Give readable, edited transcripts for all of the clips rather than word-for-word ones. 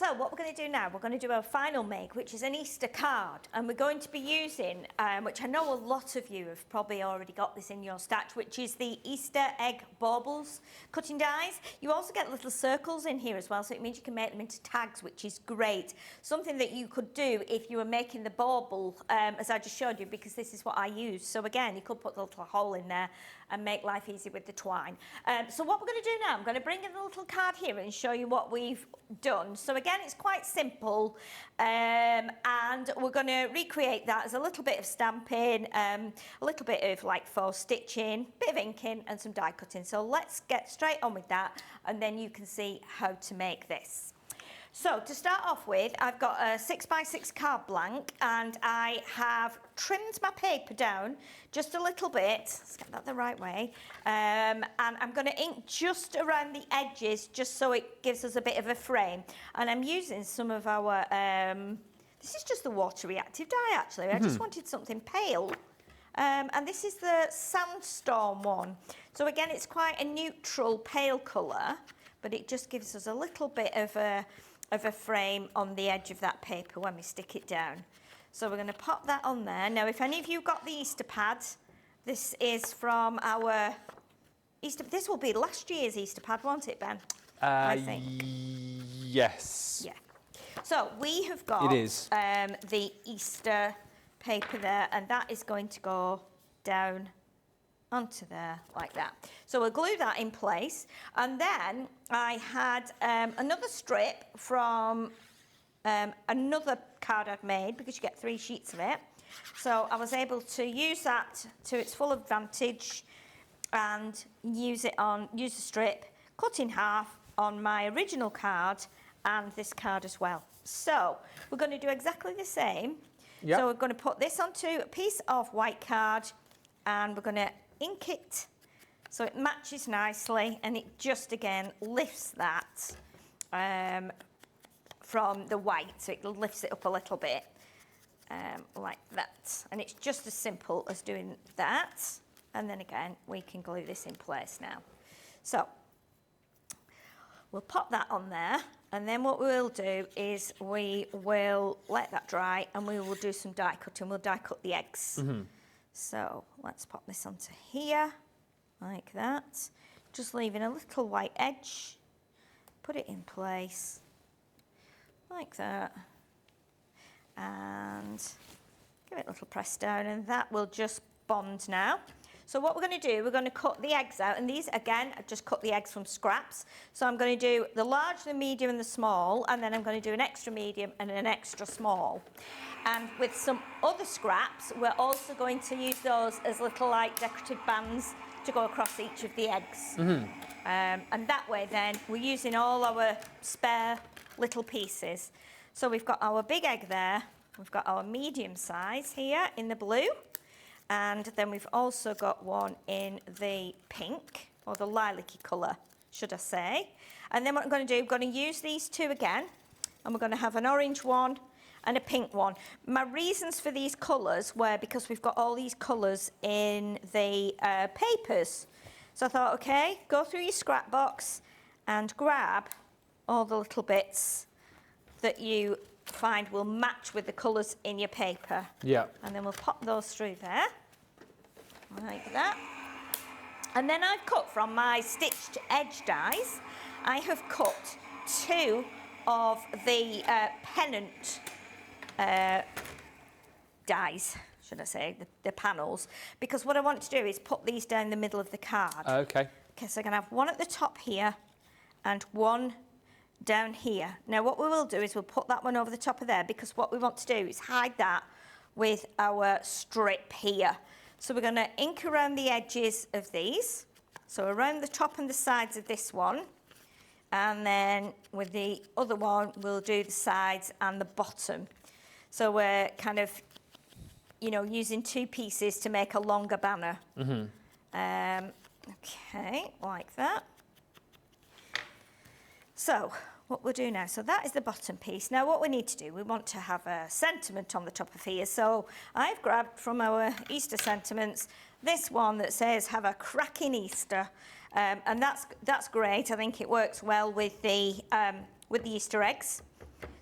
So what we're going to do now, we're going to do our final make, which is an Easter card, and we're going to be using, which I know a lot of you have probably already got this in your stash, which is the Easter egg baubles cutting dies. You also get little circles in here as well, so it means you can make them into tags, which is great. Something that you could do if you were making the bauble, as I just showed you, because this is what I use. So again, you could put a little hole in there and make life easy with the twine. So what we're going to do now, I'm going to bring in a little card here and show you what we've done. So again, it's quite simple, and we're going to recreate that as a little bit of stamping, a little bit of like faux stitching, bit of inking and some die cutting. So let's get straight on with that, and then you can see how to make this. So to start off with, I've got a 6x6 card blank, and I have trimmed my paper down just a little bit. Let's get that the right way. And I'm going to ink just around the edges, just so it gives us a bit of a frame. And I'm using some of our, this is just the water reactive dye actually. I just wanted something pale. And this is the Sandstorm one. So again, it's quite a neutral pale colour, but it just gives us a little bit of a frame on the edge of that paper when we stick it down. So we're going to pop that on there. Now, if any of you got the Easter pad, this is from our Easter. This will be last year's Easter pad, won't it, Ben? I think. Yes. Yeah. So we have got it is. The Easter paper there, and that is going to go down onto there like that. So we'll glue that in place, and then I had another strip from another card I'd made, because you get 3 sheets of it. So I was able to use that to its full advantage and use the strip, cut in half on my original card and this card as well. So we're going to do exactly the same. Yep. So we're going to put this onto a piece of white card, and we're going to ink it so it matches nicely, and it just again lifts that from the white, so it lifts it up a little bit like that. And it's just as simple as doing that, and then again we can glue this in place now. So we'll pop that on there, and then what we'll do is we will let that dry, and we will do some die cutting. We'll die cut the eggs. So let's pop this onto here, like that. Just leaving a little white edge. Put it in place, like that. And give it a little press down, and that will just bond now. So what we're going to do, we're going to cut the eggs out, and these, again, I've just cut the eggs from scraps. So I'm going to do the large, the medium, and the small, and then I'm going to do an extra medium and an extra small. And with some other scraps, we're also going to use those as little, like, decorative bands to go across each of the eggs. And that way, then, we're using all our spare little pieces. So we've got our big egg there, we've got our medium size here in the blue, and then we've also got one in the pink, or the lilac-y colour, should I say. And then what I'm going to do, we're going to use these two again, and we're going to have an orange one and a pink one. My reasons for these colours were because we've got all these colours in the papers. So I thought, okay, go through your scrap box and grab all the little bits that you find will match with the colours in your paper. Yeah. And then we'll pop those through there, like that. And then I've cut from my stitched edge dies, I have cut 2 of the pennant dies, should I say, the panels, because what I want to do is put these down the middle of the card. Okay. Okay, so I'm going to have one at the top here and one down here. Now what we will do is we'll put that one over the top of there, because what we want to do is hide that with our strip here. So we're going to ink around the edges of these, so around the top and the sides of this one, and then with the other one we'll do the sides and the bottom. So we're kind of, you know, using 2 pieces to make a longer banner. Okay, like that. So what we'll do now, so that is the bottom piece. Now what we need to do, we want to have a sentiment on the top of here. So I've grabbed from our Easter sentiments this one that says, "Have a cracking Easter." And that's great. I think it works well with the Easter eggs.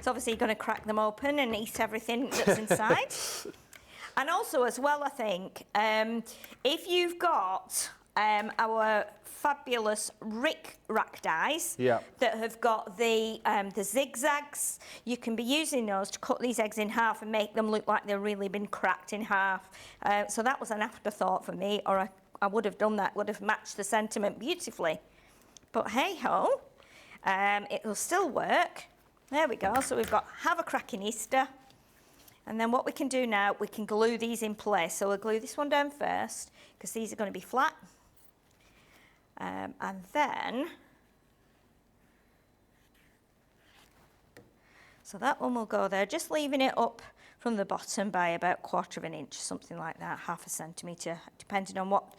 So obviously you're going to crack them open and eat everything that's inside. And also as well, I think, if you've got our fabulous Rick Rack dies that have got the zigzags, you can be using those to cut these eggs in half and make them look like they've really been cracked in half. So that was an afterthought for me, or I would have done that, would have matched the sentiment beautifully. But hey-ho, it'll still work. There we go. So we've got have a cracking Easter. And then what we can do now, we can glue these in place. So we'll glue this one down first, because these are going to be flat. And then, so that one will go there, just leaving it up from the bottom by about 1/4 of an inch, something like that, 1/2 centimetre, depending on what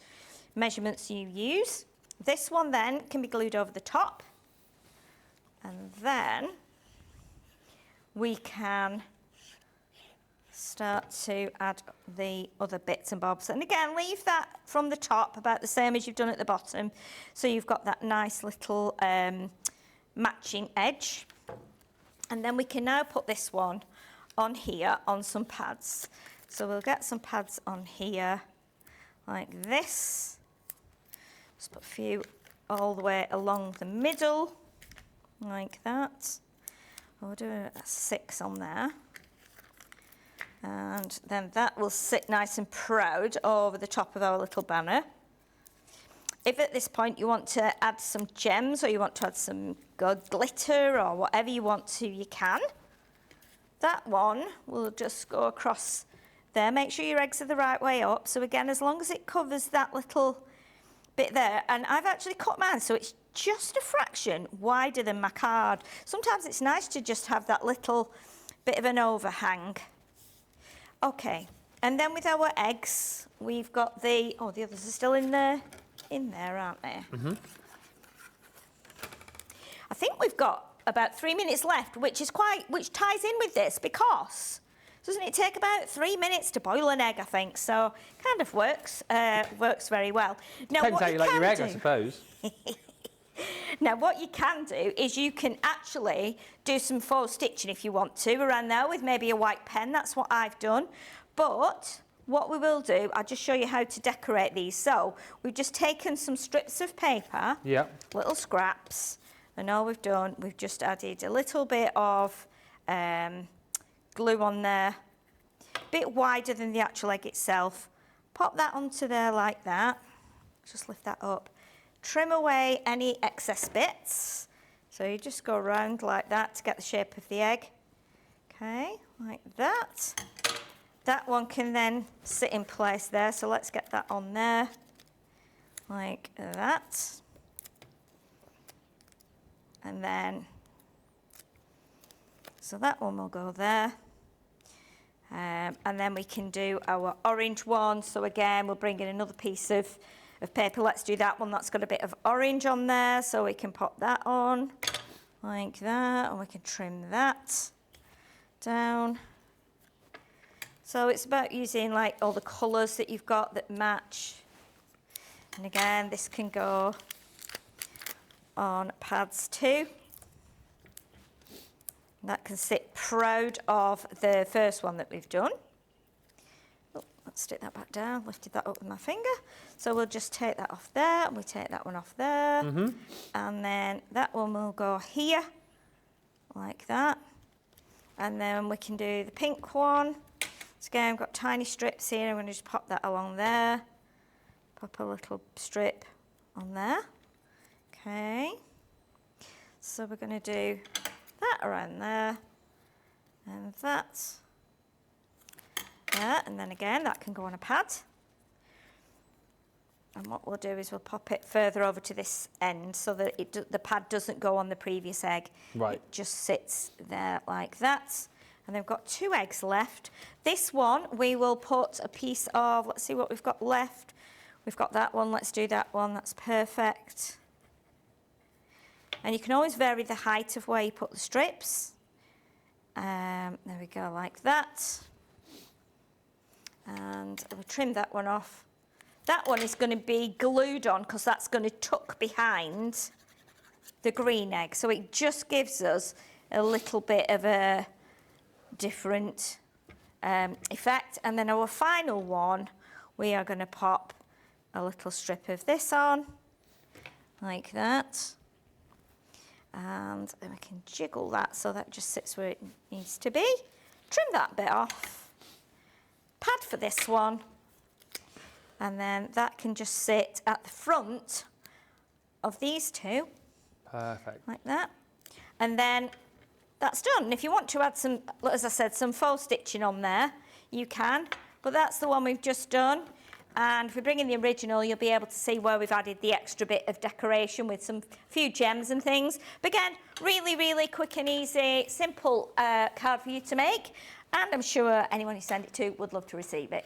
measurements you use. This one then can be glued over the top. And then we can start to add the other bits and bobs. And again, leave that from the top about the same as you've done at the bottom. So you've got that nice little matching edge. And then we can now put this one on here on some pads. So we'll get some pads on here like this. Just put a few all the way along the middle like that. We'll do a 6 on there. And then that will sit nice and proud over the top of our little banner. If at this point you want to add some gems, or you want to add some glitter or whatever you want to, you can. That one will just go across there. Make sure your eggs are the right way up. So again, as long as it covers that little bit there, and I've actually cut mine so it's just a fraction wider than my card. Sometimes it's nice to just have that little bit of an overhang. Okay, and then with our eggs, we've got the others are still in there, aren't they? Mm-hmm. I think we've got about 3 minutes left, which ties in with this, because doesn't it take about 3 minutes to boil an egg, I think? So kind of works very well. Now, depends how you like your egg, I suppose. Now, what you can do is you can actually do some faux stitching if you want to around there with maybe a white pen. That's what I've done. But what we will do, I'll just show you how to decorate these. So we've just taken some strips of paper, little scraps, and all we've done, we've just added a little bit of glue on there, a bit wider than the actual egg itself. Pop that onto there like that. Just lift that up. Trim away any excess bits. So you just go around like that to get the shape of the egg. Okay, like that. That one can then sit in place there. So let's get that on there, like that. And then, so that one will go there. And then we can do our orange one. So again, we'll bring in another piece of paper. Let's do that one. That's got a bit of orange on there, so we can pop that on like that, and we can trim that down. So it's about using like all the colours that you've got that match. And again, this can go on pads too. That can sit proud of the first one that we've done. Let's stick that back down, lifted that up with my finger. So we'll just take that off there, and we take that one off there. Mm-hmm. And then that one will go here, like that. And then we can do the pink one. So again, I've got tiny strips here. I'm going to just pop that along there. Pop a little strip on there. Okay. So we're going to do that around there. And that. There, and then again, that can go on a pad. And what we'll do is we'll pop it further over to this end so that the pad doesn't go on the previous egg. Right. It just sits there like that. And then we've got 2 eggs left. This one, we will put a piece of, let's see what we've got left. We've got that one, let's do that one, that's perfect. And you can always vary the height of where you put the strips. There we go, like that. And we'll trim that one off. That one is going to be glued on because that's going to tuck behind the green egg. So it just gives us a little bit of a different effect. And then our final one, we are going to pop a little strip of this on, like that. And then we can jiggle that so that just sits where it needs to be. Trim that bit off. Pad for this one. And then that can just sit at the front of these two. Perfect. Like that. And then that's done. And if you want to add some, as I said, some faux stitching on there, you can. But that's the one we've just done. And if we bring in the original, you'll be able to see where we've added the extra bit of decoration with some few gems and things. But again, really, really quick and easy, simple card for you to make. And I'm sure anyone you send it to would love to receive it.